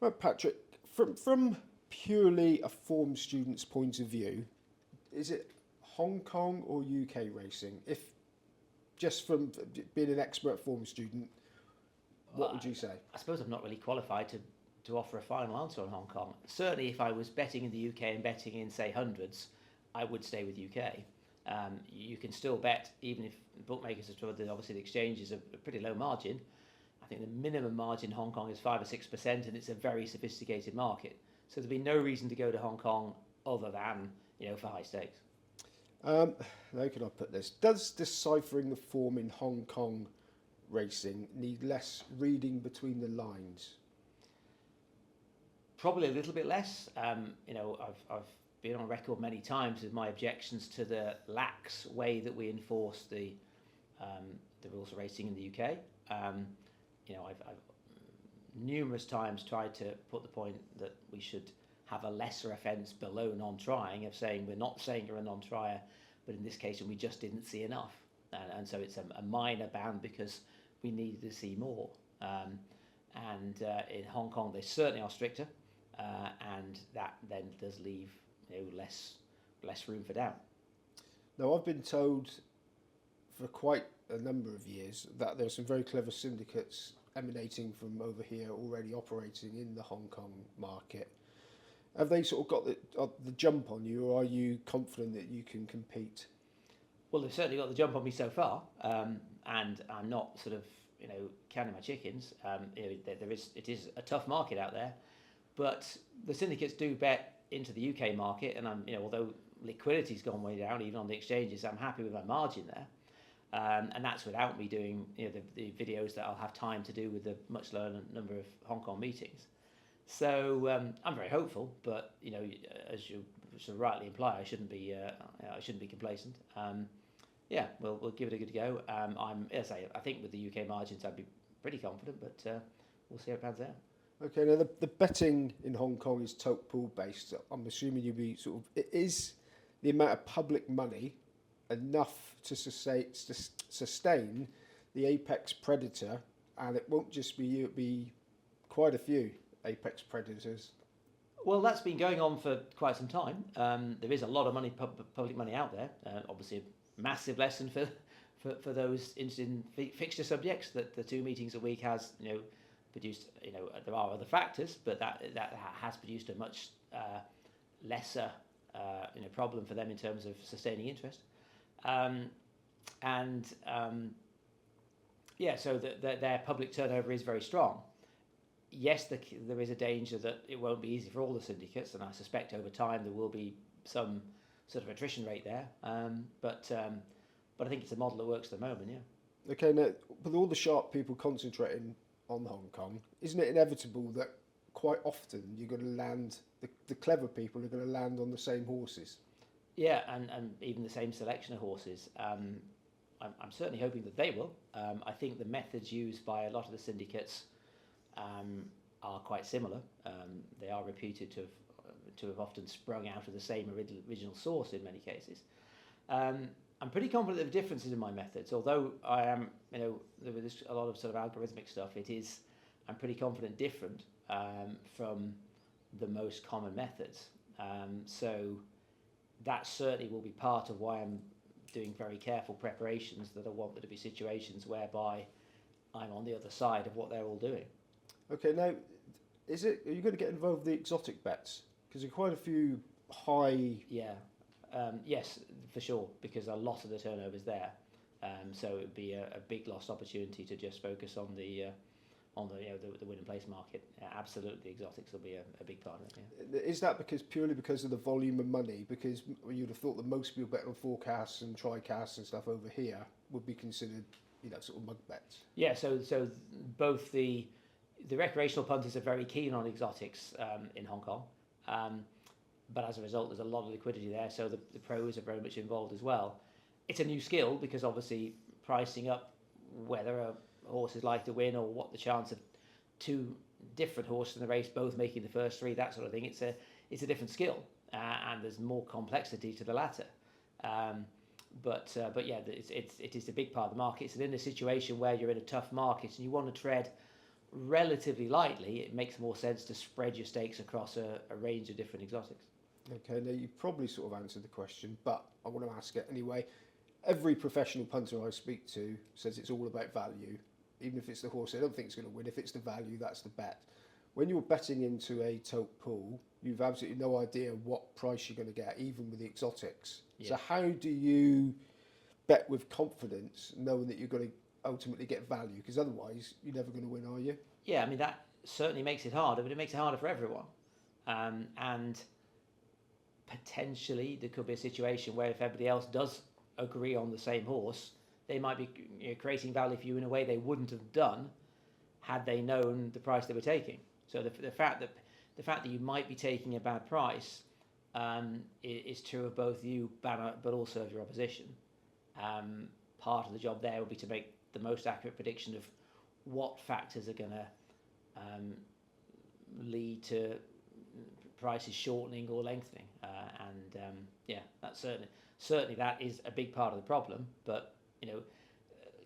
Well, Patrick, from purely a form student's point of view, is it Hong Kong or UK racing? If just from being an expert form student, what Well, would you say? I suppose I'm not really qualified to offer a final answer on Hong Kong. Certainly, if I was betting in the UK and betting in, say, hundreds, I would stay with UK. You can still bet, even if bookmakers have told that obviously the exchange is a pretty low margin. I think the minimum margin in Hong Kong is 5 or 6%, and it's a very sophisticated market. So there'd be no reason to go to Hong Kong other than for high stakes. Um, how can I put this? Does deciphering the form in Hong Kong racing need less reading between the lines? Probably a little bit less. I've been on record many times with my objections to the lax way that we enforce the rules of racing in the UK. I've numerous times tried to put the point that we should have a lesser offence below non-trying, of saying we're not saying you're a non-trier, but in this case we just didn't see enough, and so it's a minor ban because we needed to see more. And in Hong Kong they certainly are stricter, and that then does leave less room for doubt. Now, I've been told for quite a number of years that there are some very clever syndicates emanating from over here already operating in the Hong Kong market. Have they sort of got the jump on you, or are you confident that you can compete? Well, they've certainly got the jump on me so far, and I'm not sort of counting my chickens. It is a tough market out there, but the syndicates do bet into the UK market, and although liquidity's gone way down even on the exchanges, I'm happy with my margin there. And that's without me doing the videos that I'll have time to do with the much lower number of Hong Kong meetings. So I'm very hopeful, but as you sort of rightly imply, I shouldn't be complacent. Yeah, we'll give it a good go. As I think with the UK margins, I'd be pretty confident, but we'll see how it pans out. Okay, now the betting in Hong Kong is tote pool based. I'm assuming you'd be sort of, it is the amount of public money enough to sustain the apex predator, and it won't just be you, it'll be quite a few apex predators. Well, that's been going on for quite some time. There is a lot of money, public money out there. Obviously, a massive lesson for those interested in fixture subjects that the 2 meetings a week has produced. There are other factors, but that has produced a much lesser problem for them in terms of sustaining interest. And yeah, so their public turnover is very strong. Yes, there is a danger that it won't be easy for all the syndicates, and I suspect over time there will be some sort of attrition rate there. But I think it's a model that works at the moment. Yeah. Okay, now with all the sharp people concentrating on Hong Kong, isn't it inevitable that quite often you're going to land, the clever people are going to land on the same horses? Yeah, and even the same selection of horses. I'm certainly hoping that they will. I think the methods used by a lot of the syndicates are quite similar. They are reputed to have often sprung out of the same original source in many cases. I'm pretty confident of differences in my methods, although I am, there is a lot of sort of algorithmic stuff. I'm pretty confident different from the most common methods. So that certainly will be part of why I'm doing very careful preparations, that I want there to be situations whereby I'm on the other side of what they're all doing. Okay, now are you going to get involved with the exotic bets? Because there are quite a few high. Yeah, yes, for sure, because a lot of the turnover's there. So it would be a big lost opportunity to just focus on the win and place market. Absolutely, the exotics will be a big part of it. Yeah. Is that purely because of the volume of money? Because you'd have thought that most people betting on forecasts and tricasts and stuff over here would be considered, sort of mug bets. Yeah. So both the recreational punters are very keen on exotics in Hong Kong, but as a result, there's a lot of liquidity there. So the pros are very much involved as well. It's a new skill because obviously pricing up whether a horse is likely to win or what the chance of two different horses in the race both making the first three, that sort of thing. It's a different skill, and there's more complexity to the latter. But yeah, it is a big part of the market. So in a situation where you're in a tough market and you want to tread relatively lightly, it makes more sense to spread your stakes across a range of different exotics. Okay, now you probably sort of answered the question, but I want to ask it anyway. Every professional punter I speak to says it's all about value. Even if it's the horse they don't think it's going to win, if it's the value, that's the bet. When you're betting into a tote pool, you've absolutely no idea what price you're going to get, even with the exotics. Yeah. So how do you bet with confidence, knowing that you're going to ultimately get value? Because otherwise, you're never going to win, are you? Yeah, I mean, that certainly makes it harder, but it makes it harder for everyone. And potentially there could be a situation where if everybody else does agree on the same horse, they might be creating value for you in a way they wouldn't have done had they known the price they were taking. So the fact that you might be taking a bad price is true of both you, but also of your opposition. Part of the job there will be to make the most accurate prediction of what factors are going to lead to prices shortening or lengthening, that's certainly that is a big part of the problem. But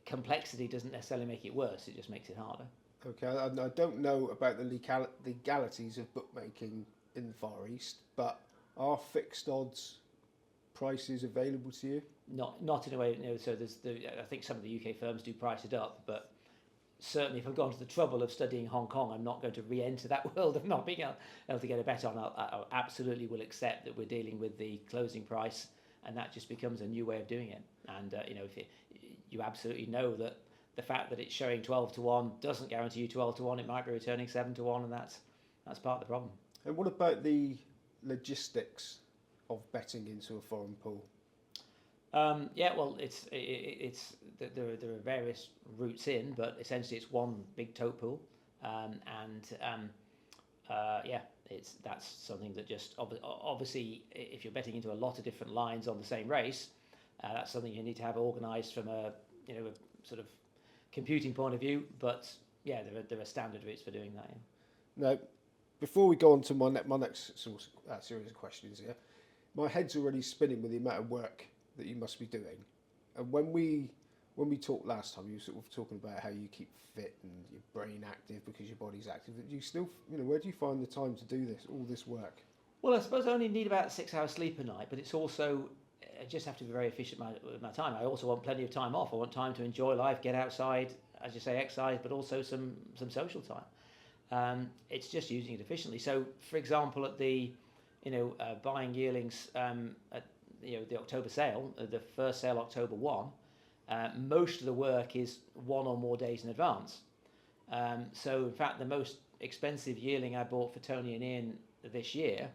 complexity doesn't necessarily make it worse; it just makes it harder. Okay, I don't know about the legalities of bookmaking in the Far East, but are fixed odds prices available to you? Not in a way. So I think some of the UK firms do price it up, but certainly if I've gone to the trouble of studying Hong Kong, I'm not going to re-enter that world of not being able to get a bet on. I absolutely will accept that we're dealing with the closing price, and that just becomes a new way of doing it. And if you absolutely know that the fact that it's showing 12 to 1 doesn't guarantee you 12 to 1, it might be returning 7 to 1, and that's part of the problem. And what about the logistics of betting into a foreign pool? Well, there are various routes in, but essentially it's one big tote pool, that's something that just obviously if you're betting into a lot of different lines on the same race, that's something you need to have organised from a sort of computing point of view. But yeah, there are standard routes for doing that. Yeah. Now, before we go on to my next series of questions here, my head's already spinning with the amount of work that you must be doing. And when we talked last time, you were sort of talking about how you keep fit and your brain active because your body's active. Do you still, where do you find the time to do all this work? Well, I suppose I only need about 6 hours sleep a night, but it's also I just have to be very efficient with my time. I also want plenty of time off. I want time to enjoy life, get outside, as you say, exercise, but also some social time. It's just using it efficiently. So, for example, at the buying yearlings at the October sale, the first sale October 1, most of the work is 1 or more days in advance. So in fact the most expensive yearling I bought for Tony and Ian this year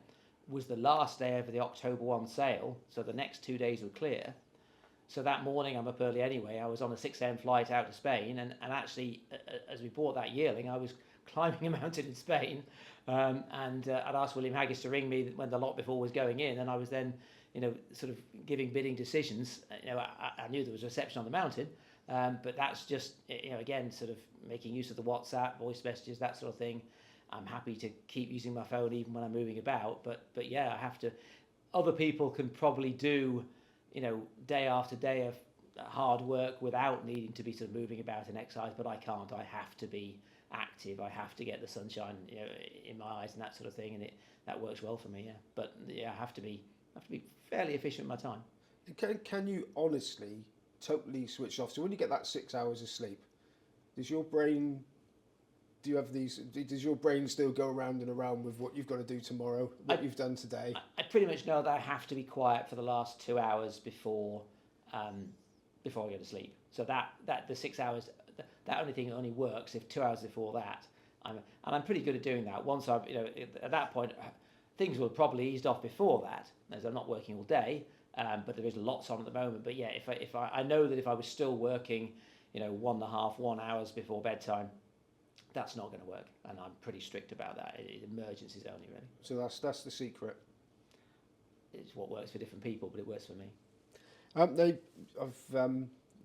was the last day of the October 1 sale, so the next 2 days were clear. So that morning, I'm up early anyway, I was on a 6 a.m. flight out to Spain, and actually as we bought that yearling, I was climbing a mountain in Spain, and I'd asked William Haggis to ring me when the lot before was going in, and I was then sort of giving bidding decisions. I knew there was a reception on the mountain, but that's just again sort of making use of the WhatsApp, voice messages, that sort of thing. I'm happy to keep using my phone even when I'm moving about, but yeah, I have to. Other people can probably do day after day of hard work without needing to be sort of moving about and exercise, but I can't. I have to be active. I have to get the sunshine in my eyes and that sort of thing, and that works well for me. Yeah, but yeah, I have to be fairly efficient with my time. Can you honestly totally switch off? So when you get that 6 hours of sleep, does your brain still go around and around with what you've got to do tomorrow, you've done today? I pretty much know that I have to be quiet for the last 2 hours before I go to sleep. So that the 6 hours, that only works if 2 hours before that. I'm pretty good at doing that. Once I've at that point, things will have probably eased off before that, as I'm not working all day. But there is lots on at the moment. But yeah, if I know that if I was still working, 1 hours before bedtime, that's not going to work, and I'm pretty strict about that. Emergencies only, really. So that's the secret. It's what works for different people, but it works for me.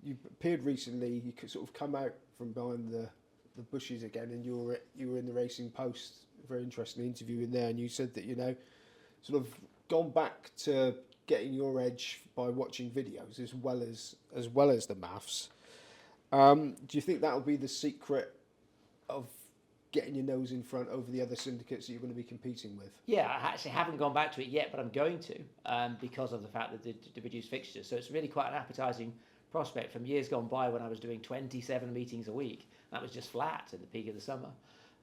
You appeared recently. You could sort of come out from behind the bushes again, and you were in the Racing Post. Very interesting interview in there, and you said that sort of gone back to getting your edge by watching videos as well as the maths. Do you think that'll be the secret of getting your nose in front over the other syndicates that you're going to be competing with? Yeah, I actually haven't gone back to it yet, but I'm going to because of the fact that the reduced fixtures. So it's really quite an appetising prospect from years gone by when I was doing 27 meetings a week. That was just flat at the peak of the summer.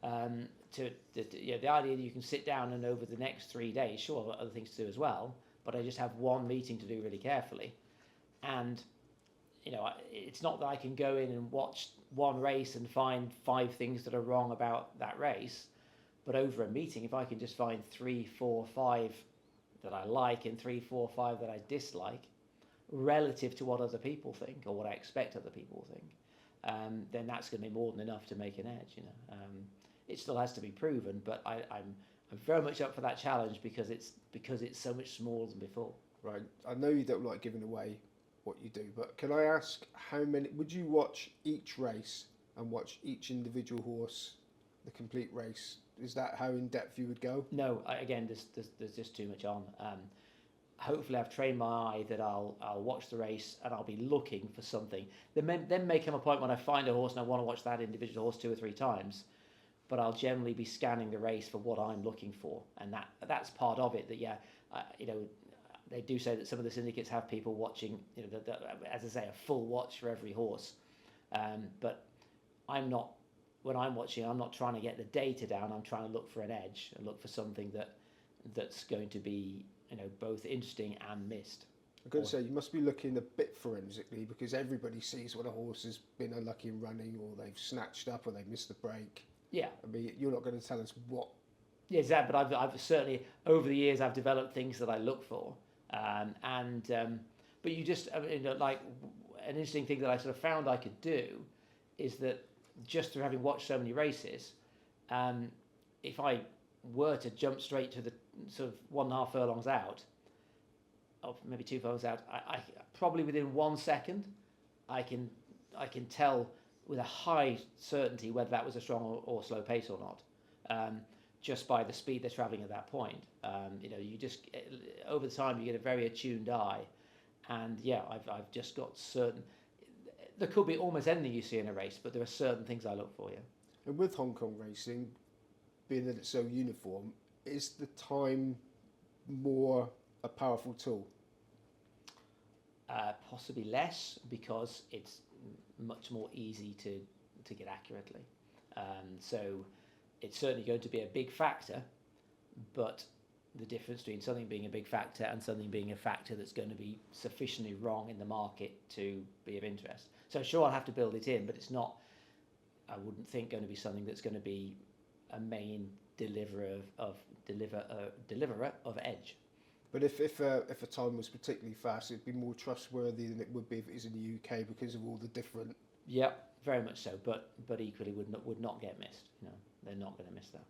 The idea that you can sit down and over the next 3 days, sure, I've got other things to do as well, but I just have one meeting to do really carefully. And, it's not that I can go in and watch one race and find 5 things that are wrong about that race. But over a meeting, if I can just find 3, 4, 5 that I like and 3, 4, 5 that I dislike, relative to what other people think or what I expect other people think, then that's going to be more than enough to make an edge. It still has to be proven, but I'm very much up for that challenge because it's so much smaller than before. Right. I know you don't like giving away what you do, but can I ask how many would you watch each race and watch each individual horse, the complete race? Is that how in depth you would go? No, again, there's just too much on. Hopefully, I've trained my eye that I'll watch the race and I'll be looking for something. Then may come a point when I find a horse and I want to watch that individual horse 2 or 3 times, but I'll generally be scanning the race for what I'm looking for, and that's part of it. That they do say that some of the syndicates have people watching, as I say, a full watch for every horse, but I'm not. When I'm watching, I'm not trying to get the data down. I'm trying to look for an edge and look for something that's going to be, both interesting and missed. I've got to say, you must be looking a bit forensically because everybody sees when a horse has been unlucky in running or they've snatched up or they missed the break. Yeah. I mean, you're not going to tell us what. Yeah, exactly. But I've certainly, over the years, I've developed things that I look for. But you just, like an interesting thing that I sort of found I could do is that just through having watched so many races, if I were to jump straight to the sort of 1.5 furlongs out, or maybe 2 furlongs out, I probably within 1 second, I can tell with a high certainty whether that was a strong or slow pace or not, just by the speed they're travelling at that point. You just over time you get a very attuned eye, and yeah, I've just got certain. There could be almost anything you see in a race, but there are certain things I look for. Yeah. And with Hong Kong racing, being that it's so uniform, is the time more a powerful tool? Possibly less because it's much more easy to get accurately. So it's certainly going to be a big factor, but the difference between something being a big factor and something being a factor that's going to be sufficiently wrong in the market to be of interest. So sure, I'll have to build it in, but it's not, I wouldn't think, going to be something that's going to be a main deliverer of edge. But if a time was particularly fast, it'd be more trustworthy than it would be if it was in the UK because of all the different. Yeah, very much so. But equally would not get missed. They're not going to miss that.